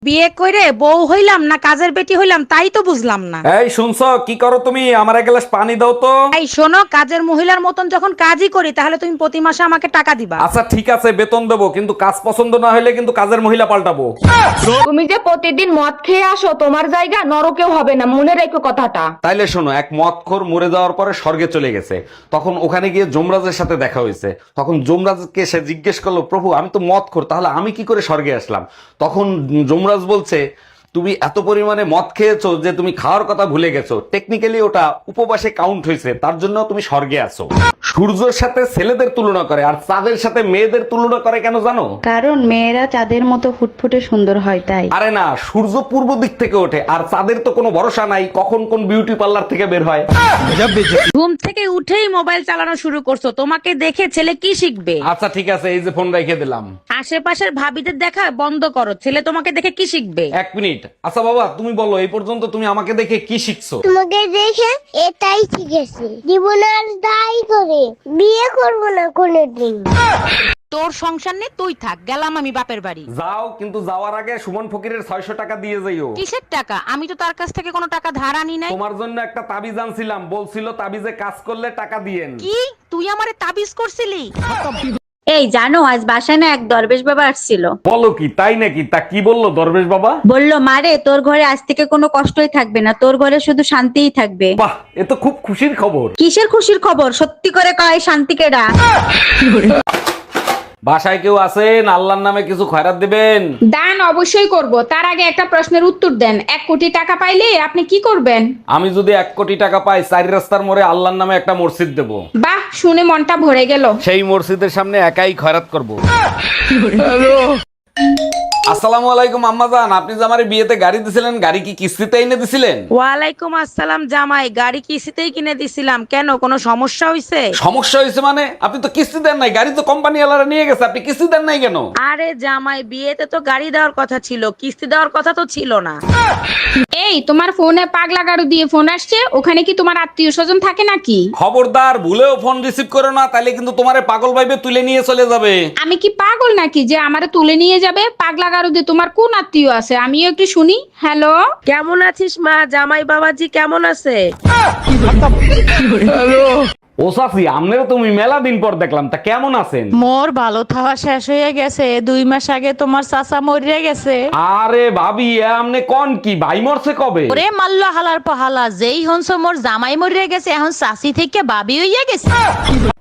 বিয়ে করে বউ হইলাম না কাজের বেটি হইলাম তাই তো বুঝলাম না। এই শুনছো কি করো তুমি? আমার এক গ্লাস পানি দাও তো। এই শোনো, কাজের মহিলার মতন যখন কাজই করি তাহলে তুমি প্রতি মাসে আমাকে টাকা দিবা। আচ্ছা ঠিক আছে, বেতন দেবো, কিন্তু কাজ পছন্দ না হলে কিন্তু কাজের মহিলা পাল্টাবো। তুমি যে প্রতিদিন মদ খেয়ে আসো, তোমার জায়গা নরকেও হবে না, মনে রেখো কথাটা। তাইলে শোনো, এক মদখোর মরে যাওয়ার পরে স্বর্গে চলে গেছে, তখন ওখানে গিয়ে যমরাজের সাথে দেখা হয়েছে। তখন যমরাজকে সে জিজ্ঞেস করলো, প্রভু আমি তো মদখোর, তাহলে আমি কি করে স্বর্গে আসলাম? তখন যমরাজ বলছে, তুমি এত পরিমাণে মদ খেয়েছো যে তুমি খাওয়ার কথা ভুলে গেছো। টেকনিক্যালি ওটা উপবাসে কাউন্ট হয়েছে, তার জন্য তুমি স্বর্গে আছো। সূর্যের সাথে ছেলেদের তুলনা করে আর চাঁদের সাথে মেয়েদের তুলনা করে কেন জানো? কারণ মেয়েরা চাঁদের মতো ফুটফুটে সুন্দর হয় তাই। আরে না, সূর্য পূর্ব দিক থেকে ওঠে আর চাঁদের তো কোনো ভরসা নাই কখন কোন বিউটি পার্লার থেকে বের হয়। ঘুম থেকে উঠেই মোবাইল চালানো শুরু করছো, তোমাকে দেখে ছেলে কি শিখবে? আচ্ছা ঠিক আছে, এই যে ফোন রেখে দিলাম। আশেপাশের ভাবিদের দেখা বন্ধ করো, ছেলে তোমাকে দেখে কি শিখবে? এক মিনিট। আচ্ছা বাবা তুমি বলো, এই পর্যন্ত তুমি আমাকে দেখে কি শিখছো? তোমাকে দেখে এটাই শিখেছি, জীবন আর দায়ী করে বিয়ে করবো না কোনোদিন। তোর সংসার নেই, তুই থাক, গেলাম আমি বাপের বাড়ি। যাও, কিন্তু যাওয়ার আগে সুমন ফকিরের 600 টাকা দিয়ে যাইও। কিসের টাকা? আমি তো তার কাছ থেকে কোনো টাকা ধার আনি নাই। তোমার জন্য একটা তাবিজ আনছিলাম, বলছিল তাবিজে কাজ করলে টাকা দিয়েন। কি তুই আমারে তাবিজ করছিলি? এই জানো, আজ বাসায় না এক দরবেশ বাবা আসছিল। বলো কি, তাই নাকি? তা কি বললো দরবেশ বাবা? বলল, মারে তোর ঘরে আজ থেকে কোনো কষ্টই থাকবে না, তোর ঘরে শুধু শান্তিই থাকবে। বাহ, এ তো খুব খুশির খবর। কিসের খুশির খবর? সত্যি করে কয়, শান্তিকে ডাক। বাসায় কেউ আছেন? আল্লাহর নামে কিছু খয়রাত দিবেন। দান অবশ্যই করব, তার আগে একটা প্রশ্নের উত্তর দেন। 1 কোটি টাকা পাইলে আপনি কি করবেন? আমি যদি 1 কোটি টাকা পাই, 4 রাস্তার মোড়ে আল্লাহর নামে একটা মসজিদ দেব। বাহ, শুনে মনটা ভরে গেল। সেই মসজিদের সামনে একাই খয়রাত করব। আসসালামু আলাইকুম আম্মাজান, আপনি যে আমার বিয়েতে গাড়ি দিছিলেন, গাড়ি কি কিস্তিতে এনে দিছিলেন? ওয়ালাইকুম আসসালাম জামাই, গাড়ি কিস্তিতেই কিনে দিছিলাম। কেন, কোনো সমস্যা হইছে? সমস্যা হয়েছে মানে? আপনি তো কিস্তি দেন নাই, গাড়ি তো কোম্পানি ওয়ালারা নিয়ে গেছে, আপনি কিস্তি দেন নাই কেন? আরে জামাই, বিয়েতে তো গাড়ি দেওয়ার কথা ছিল, কিস্তি দেওয়ার কথা তো ছিল না। এই তোমার ফোনে পাগলা গাড়ু দিয়ে ফোন আসছে, ওখানে কি তোমার আত্মীয় স্বজন থাকে নাকি? খবরদার, ভুলেও ফোন রিসিভ করো না, তাইলে কিন্তু তোমারে পাগল ভাইবে তুলে নিয়ে চলে যাবে। আমি কি পাগল নাকি যে আমারে তুলে নিয়ে যাবে? পাগলা গাড়ু দিয়ে তোমার কোন আত্মীয় আছে আমিও একটু শুনি। হ্যালো, কেমন আছিস মা? জামাই বাবাজি কেমন আছে? ও চাচি, আমনেরও তুমি মেলা দিন পর দেখলাম, তা কেমন আছেন? মোর ভালো থাওয়া শেষ হয়ে গেছে, 2 মাস আগে তোমার চাচা মরিয়া গেছে। আরে ভাবি, এ আমনে কোন কি? ভাই মরছে কবে? ওরে মাল্ল হালার পহালা, যেই হনস মোর জামাই মরিয়া গেছে, এখন চাচি থেকে বাবি হইয়া গেছে।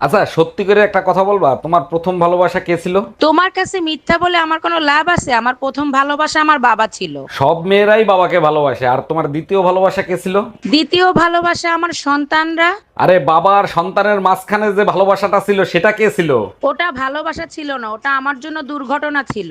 আচ্ছা সত্যি করে একটা কথা বলবা, তোমার প্রথম ভালোবাসা কে ছিল? তোমার কাছে মিথ্যা বলে আমার কোনো লাভ আছে? আমার প্রথম ভালোবাসা আমার বাবা ছিল। সব মেয়েরাই বাবাকে ভালোবাসে। আর তোমার দ্বিতীয় ভালোবাসা কে ছিল? দ্বিতীয় ভালোবাসা আমার সন্তানরা। আরে বাবা আর সন্তানের মাঝখানে যে ভালোবাসাটা ছিল সেটা কে ছিল? ওটা ভালোবাসা ছিল না, ওটা আমার জন্য দুর্ঘটনা ছিল।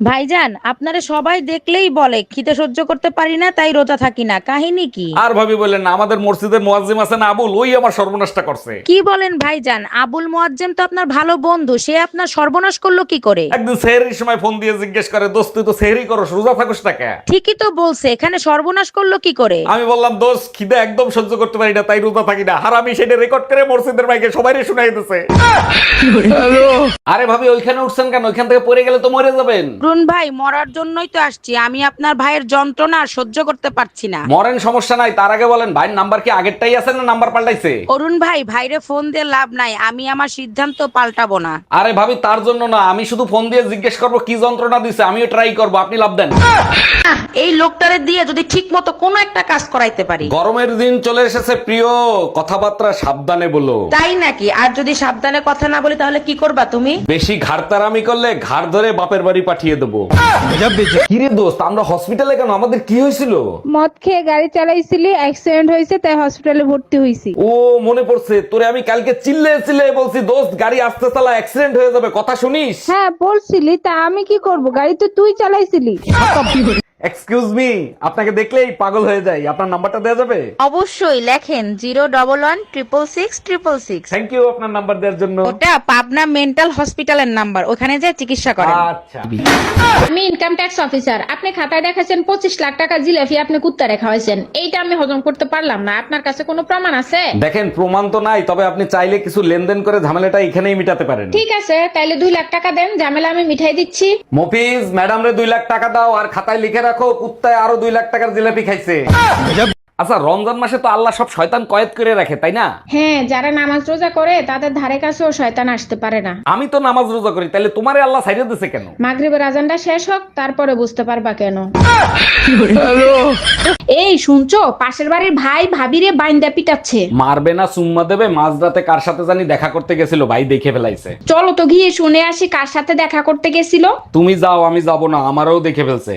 ভাইজান, আপনারে সবাই দেখলেই বলে খিদে সহ্য করতে পারি না, তাই রোজা থাকি না। কাহিনী কি? আর ভাবি বললেন না, আমাদের মসজিদের মুয়াজ্জিম আছে না আবুল, ওই আমার সর্বনাশটা করছে। কি বলেন ভাইজান? আবুল মুয়াজ্জেম তো আপনার ভালো বন্ধু, সে আপনার সর্বনাশ করলো কি করে? একদিন সেহরির সময় ফোন দিয়ে জিজ্ঞেস করে, দোস্ত তুই তো সেহরি করস, রোজা থাকস না কেন? ঠিকই তো বলছে, এখানে সর্বনাশ করলো কি করে? আমি বললাম, দোস্ত খিদে একদম সহ্য করতে পারি না, তাই রোজা থাকি না। আর আমি সেটা রেকর্ড করে মসজিদের মাইকে সবাইরে শুনাই দিতেছে। আরে ভাবি, ওইখানে উঠছেন কেন? ওইখান থেকে পড়ে গেলে তো মরে যাবেন। রুন ভাই, মরার জন্যই তো আসছি। আমি আপনার ভাইয়ের যন্ত্রণা আর সহ্য করতে পারছি না। মরেন, সমস্যা নাই, তার আগে বলেন ভাইয়ের নাম্বার কি আগেরটাই আছে না নাম্বার পাল্টাইছে? অরুণ ভাই, ভাইরে ফোন দিয়ে লাভ নাই, আমি আমার সিদ্ধান্ত পাল্টাবো না। আরে ভাবি, তার জন্য না, আমি শুধু ফোন দিয়ে জিজ্ঞেস করবো কি যন্ত্রণা দিছে, আমিও ট্রাই করবো, আপনি লাভ দেন। এই লোকটারে দিয়ে যদি ঠিক মতো কোনো একটা কাজ করাইতে পারি। গরমের দিন চলে এসেছে প্রিয়, কথাবার্তা সাবধানে বলো। তাই নাকি? আর যদি সাবধানে কথা না বলি তাহলে কি করবা তুমি? বেশি ঘাড়তারামি করলে ঘাড় ধরে বাপের বাড়ি পাঠিয়ে দেবো। কিরে দোস্ত, আমরা হসপিটালে কেন? আমাদের কি হয়েছিল? মদ খেয়ে গাড়ি চালাইছিলি, অ্যাক্সিডেন্ট হয়েছে, তাই হসপিটালে ভর্তি হইছি। ও মনে পড়ছে, তোরে আমি কালকে চিল্লে চিল্লে বলছি, দোস্ত গাড়ি আস্তে চালা, অ্যাক্সিডেন্ট হয়ে যাবে, কথা শুনিস? হ্যাঁ বলছিলি, তা আমি কি করব? গাড়ি তো তুই চালাইছিলি। এক্সকিউজ মি, আপনাকে দেখলেই পাগল হয়ে যাই, আপনার নাম্বারটা দেওয়া যাবে? অবশ্যই লেখেন 011-166-666। থ্যাংক ইউ আপনার নাম্বার দেওয়ার জন্য। ওটা পাবনা মেন্টাল হসপিটালের নাম্বার, ওখানে যে চিকিৎসা করেন। আচ্ছা। আমি ইনকাম ট্যাক্স অফিসার। আপনি খাতায় দেখাচ্ছেন 25 লাখ টাকা জিলাপি আপনি কুত্তা রেখা হয়েছেন, এইটা আমি হজম করতে পারলাম না। আপনার কাছে কোনো প্রমাণ আছে? দেখেন প্রমাণ তো নাই, তবে আপনি চাইলে কিছু লেনদেন করে ঝামেলাটা এখানেই মিটাতে পারেন। ঠিক আছে, তাইলে 2 লাখ টাকা দেন, ঝামেলা আমি মিঠাই দিচ্ছি। মফিজ, ম্যাডাম রে 2 লাখ টাকা দাও আর খাতায় লিখে রাখো কুত্তায় আরো 2 লাখ টাকার জিলাপি খাইছে। আচ্ছা, রমজান মাসে তো আল্লাহ সব শয়তান কয়েদ করে রাখে, তাই না? হ্যাঁ, যারা নামাজ রোজা করে তাদের ধারে কাছেও শয়তান আসতে পারে না। আমি তো নামাজ রোজা করি, তাহলে তোমারে আল্লাহ ছাইড়া দিছে কেন? মাগরিবের আজানটা শেষ হোক, তারপরে বুঝতে পারবা কেন। এই শুনছো, পাশের বাড়ির ভাই ভাবিরে বাইন্দা পিটাচ্ছে। মারবে না চুম্মা দেবে? মাঝরাতে কার সাথে জানি দেখা করতে গেছিল, ভাই দেখে ফেলাইছে। চলো তো গিয়ে শুনে আসি কার সাথে দেখা করতে গেছিল। তুমি যাও, আমি যাব না, আমারও দেখে ফেলছে।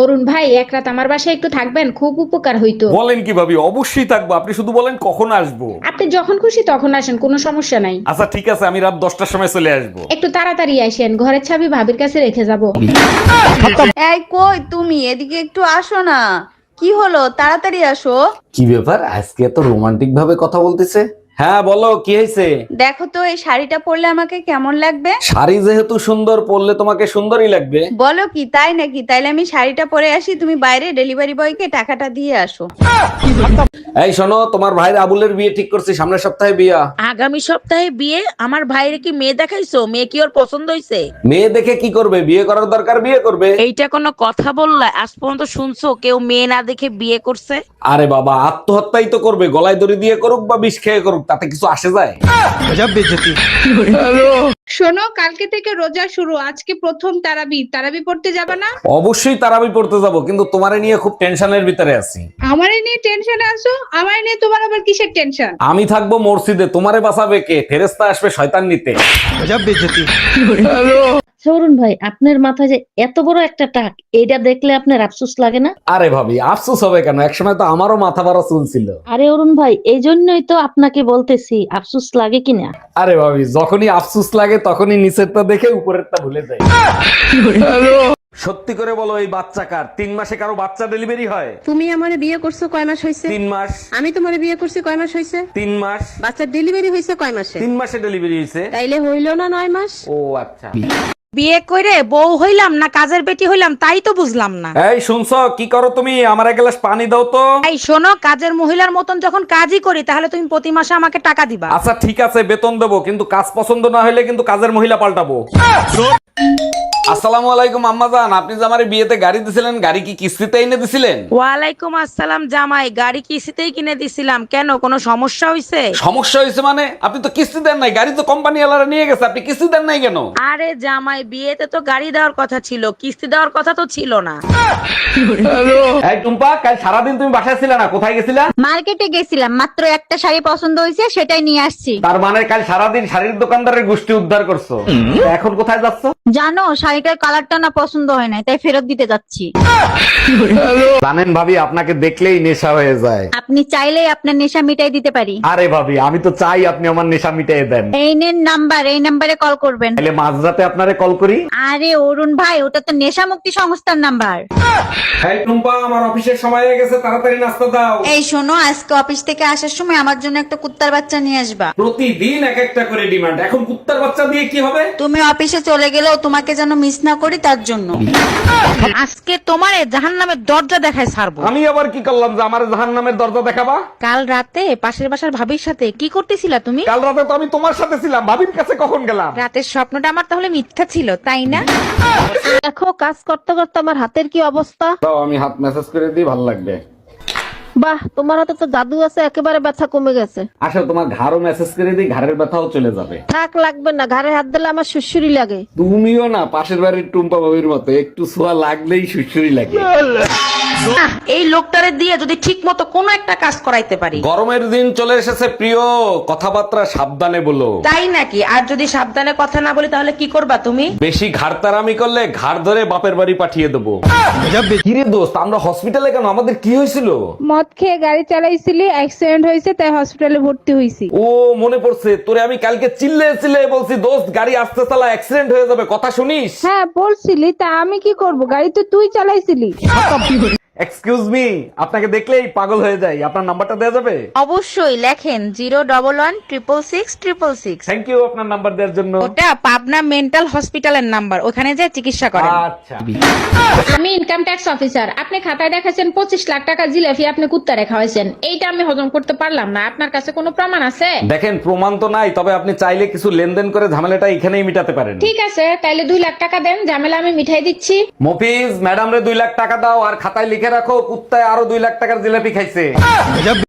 অরুণ ভাই, এক রাত আমার বাসায় একটু থাকবেন, খুব উপকার হইতো। বলেন কি ভাবি? অবশ্যই থাকবো, আপনি শুধু বলেন কখন আসবো। আপনি যখন খুশি তখন আসেন, কোনো সমস্যা নাই। আচ্ছা ঠিক আছে, আমি রাত 10টার সময় চলে আসবো। একটু তাড়াতাড়ি আসেন, ঘরের চাবি ভাবির কাছে রেখে যাব। এই কই তুমি, এদিকে একটু আসো না। কি হলো, তাড়াতাড়ি আসো। কি ব্যাপার, আজকে এত রোমান্টিক ভাবে কথা বলতেছে? হ্যাঁ বলো, কি হয়েছে? দেখো তো এই শাড়িটা পরলে আমাকে কেমন লাগবে? শাড়ি যেহেতু সুন্দর, পরলে তোমাকে সুন্দরই লাগবে। বলো কি, তাই নাকি? তাইলে আমি শাড়িটা পরে আসি, তুমি বাইরে ডেলিভারি বয়কে টাকাটা দিয়ে আসো। এই শোনো, তোমার ভাইয়ের আবুলের বিয়ে ঠিক করছি, সামনের সপ্তাহে বিয়া। আগামী সপ্তাহে বিয়ে? আমার ভাইরে কি মেয়ে দেখাইছো? মেয়ে কি ওর পছন্দ হয়েছে? মেয়ে দেখে কি করবে? বিয়ে করার দরকার, বিয়ে করবে। এইটা কোনো কথা বললা? আজ পর্যন্ত শুনছো কেউ মেয়ে না দেখে বিয়ে করছে? আরে বাবা, আত্মহত্যাই তো করবে, গলায় দড়ি দিয়ে করুক বা বিষ খেয়ে করুক, তাতে কিছু আসে যায়? শোনো, কালকে থেকে রোজা শুরু, আজকে প্রথম তারাবি পড়তে যাবে না? অবশ্যই তারাবি পড়তে যাব, কিন্তু তোমারে নিয়ে খুব টেনশনের ভিতরে আছি। আমারে নিয়ে টেনশনে আছো? আমারে নিয়ে তোমার আবার কিসের টেনশন? আমি থাকবো মসজিদে, তোমারে বাঁচাবে কে? ফেরেশতা আসবে শয়তান নিতে। অরুণ ভাই, আপনার মাথায় যে এত বড় একটা টাক, এটা দেখলে আপনার আফসোস লাগে না? আরে ভাবি, আফসোস হবে কেন? একসময় তো আমারও মাথা ভরা চুল ছিল। আরে অরুণ ভাই, এই জন্যই তো আপনাকে বলতেছি আফসোস লাগে কিনা। আরে ভাবি, যখনই আফসোস লাগে তখনই নিচেরটা দেখে উপরেরটা ভুলে যাই। সত্যি করে বলো, এই বাচ্চা কার? 3 মাসে কারো বাচ্চা ডেলিভারি হয়? তুমি আমারে বিয়ে করছো কয় মাস হয়েছে? 3 মাস। আমি তোমারে বিয়ে করছি কয় মাস হয়েছে? 3 মাস। বাচ্চার ডেলিভারি হয়েছে কয় মাসে? 3 মাসে ডেলিভারি হয়েছে। তাইলে হইল না 9 মাস? ও আচ্ছা। বিয়ে করে বউ হইলাম না কাজের বেটি হইলাম তাই তো বুঝলাম না। এই শুনছো, কি করো তুমি? আমার এক গ্লাস পানি দাও তো। এই শোনো, কাজের মহিলার মতন যখন কাজই করি তাহলে তুমি প্রতি মাসে আমাকে টাকা দিবা। আচ্ছা ঠিক আছে, বেতন দেবো, কিন্তু কাজ পছন্দ না হলে কিন্তু কাজের মহিলা পাল্টাবো। আসসালামু আলাইকুম আম্মাজান, আপনি যে আমার বিয়েতে গাড়ি দিছিলেন, গাড়ি কি কিস্তিতে এনে দিছিলেন? ওয়ালাইকুম আসসালাম জামাই, গাড়ি কিস্তিতেই কিনে দিছিলাম। কেন, কোনো সমস্যা হইছে? সমস্যা হয়েছে মানে? আপনি তো কিস্তি দেন নাই, গাড়ি তো কোম্পানি ওয়ালারা নিয়ে গেছে, আপনি কিস্তি দেন নাই কেন? আরে জামাই, বিয়েতে তো গাড়ি দেওয়ার কথা ছিল, কিস্তি দেওয়ার কথা তো ছিল না। এই টুম্পা, কাল সারাদিন তুমি বাসায় ছিলে না, কোথায় গেছিলা? মার্কেটে গেছিলাম, মাত্র একটা শাড়ি পছন্দ হয়েছে, সেটাই নিয়ে আসছি। তার মানে কাল সারাদিন শাড়ির দোকানদারের গোষ্ঠী উদ্ধার করছো। এখন কোথায় যাচ্ছ? জানো, শাড়িটার কালারটা না পছন্দ হয় না, তাই ফেরত দিতে যাচ্ছি। জানেন ভাবি, আপনাকে দেখলেই নেশা হয়ে যায়। আপনি চাইলেই আপনার নেশা মিটাই দিতে পারি। আরে ভাবি, আমি তো চাই আপনি আমার নেশা মিটিয়ে দেন। এই নেন নাম্বার, এই নাম্বারে কল করবেন। তাহলে মাঝরাতে আপনারে কল করি? আরে অরুণ ভাই, ওটা তো নেশা মুক্তি সংস্থার নাম্বার। এই টুম্পা, আমার অফিসের সময় হয়ে গেছে, তাড়াতাড়ি নাস্তা দাও। এই শোনো, আজকে অফিস থেকে আসার সময় আমার জন্য একটা কুত্তার বাচ্চা নিয়ে আসবা। প্রতিদিন এক একটা করে ডিমান্ড, এখন কুত্তার বাচ্চা দিয়ে কি হবে? তুমি অফিসে চলে গেলেও তোমাকে যেন মিস না করি, তার জন্য। আজকে তোমারে জাহান্নামের দরজা দেখায় ছাড়বো। আমি আবার কি করলাম যে আমার জাহান্নামের দরজা দেখাবা? কাল রাতে পাশের বাসার ভাবির সাথে কি করতেছিলা তুমি? কাল রাতে তো আমি তোমার সাথে ছিলাম, ভাবির কাছে কখন গেলাম? রাতের স্বপ্নটা আমার তাহলে মিথ্যা ছিল, তাই না? দেখো, কাজ করতে করতে আমার হাতের কি অবস্থা। দাও, আমি হাত মেসেজ করে দিই, ভালো লাগবে। বাহ, তোমার হাতে তো জাদু আছে, একেবারে ব্যথা কমে গেছে। আসো, তোমার ঘাড়ও মেসেজ করে দিই, ঘাড়ের ব্যথাও চলে যাবে। থাক, লাগবে না, ঘাড়ে হাত দিলে আমার সুসুরি লাগে। তুমিও না পাশের বাড়ির টুম্পা ভাবির মতো, একটু ছোঁয়া লাগলেই সুসুরি লাগে। এই লোকটারে দিয়ে যদি ঠিক মতো কোনো একটা কাজ করাইতে পারি। গরমের দিন চলে এসেছে প্রিয়, কথাবার্তা সাবধানে বলো। তাই নাকি? আর যদি সাবধানে কথা না বলি তাহলে কি করবা তুমি? বেশি ঘাড়তারামি করলে ঘাড় ধরে বাপের বাড়ি পাঠিয়ে দেবো। কিরে দোস্ত, আমরা হসপিটালে কেন? আমাদের কি হয়েছিল? মদ খেয়ে গাড়ি চালাইছিলি, অ্যাক্সিডেন্ট হয়েছে, তাই হসপিটালে ভর্তি হইছি। ও মনে পড়ছে, তোরে আমি কালকে চিল্লে বলছি দোস্ত গাড়ি আস্তে চালা, অ্যাক্সিডেন্ট হয়ে যাবে, কথা শুনিস? হ্যাঁ বলছিলি, তা আমি কি করব? গাড়ি তো তুই চালাইছিলি। এক্সকিউজ মি, আপনাকে দেখলেই পাগল হয়ে যাই, আপনার নাম্বারটা দেওয়া যাবে? অবশ্যই, লেখেন 011-166-666। থ্যাংক ইউ আপনার নাম্বার দেওয়ার জন্য। ওটা পাবনা মেন্টাল হসপিটালের নাম্বার, ওখানে যে চিকিৎসা করেন। আচ্ছা। আমি ইনকাম ট্যাক্স অফিসার। আপনি খাতায় দেখাচ্ছেন 25 লাখ টাকা জিলাপি আপনি কুত্তারে খাওয়াইছেন। এইটা আমি হজম করতে পারলাম না। আপনার কাছে কোনো প্রমাণ আছে? দেখেন প্রমাণ তো নাই, তবে আপনি চাইলে কিছু লেনদেন করে ঝামেলাটা এখানেই মিটাতে পারেন। ঠিক আছে, তাইলে 2 লাখ টাকা দেন, ঝামেলা আমি মিঠাই দিচ্ছি। মফিজ ম্যাডাম রে 2 লাখ টাকা দাও, আর খাতায় লিখে রাখো কুত্তায় আরো 2 লাখ টাকার জিলাপি খাইছে।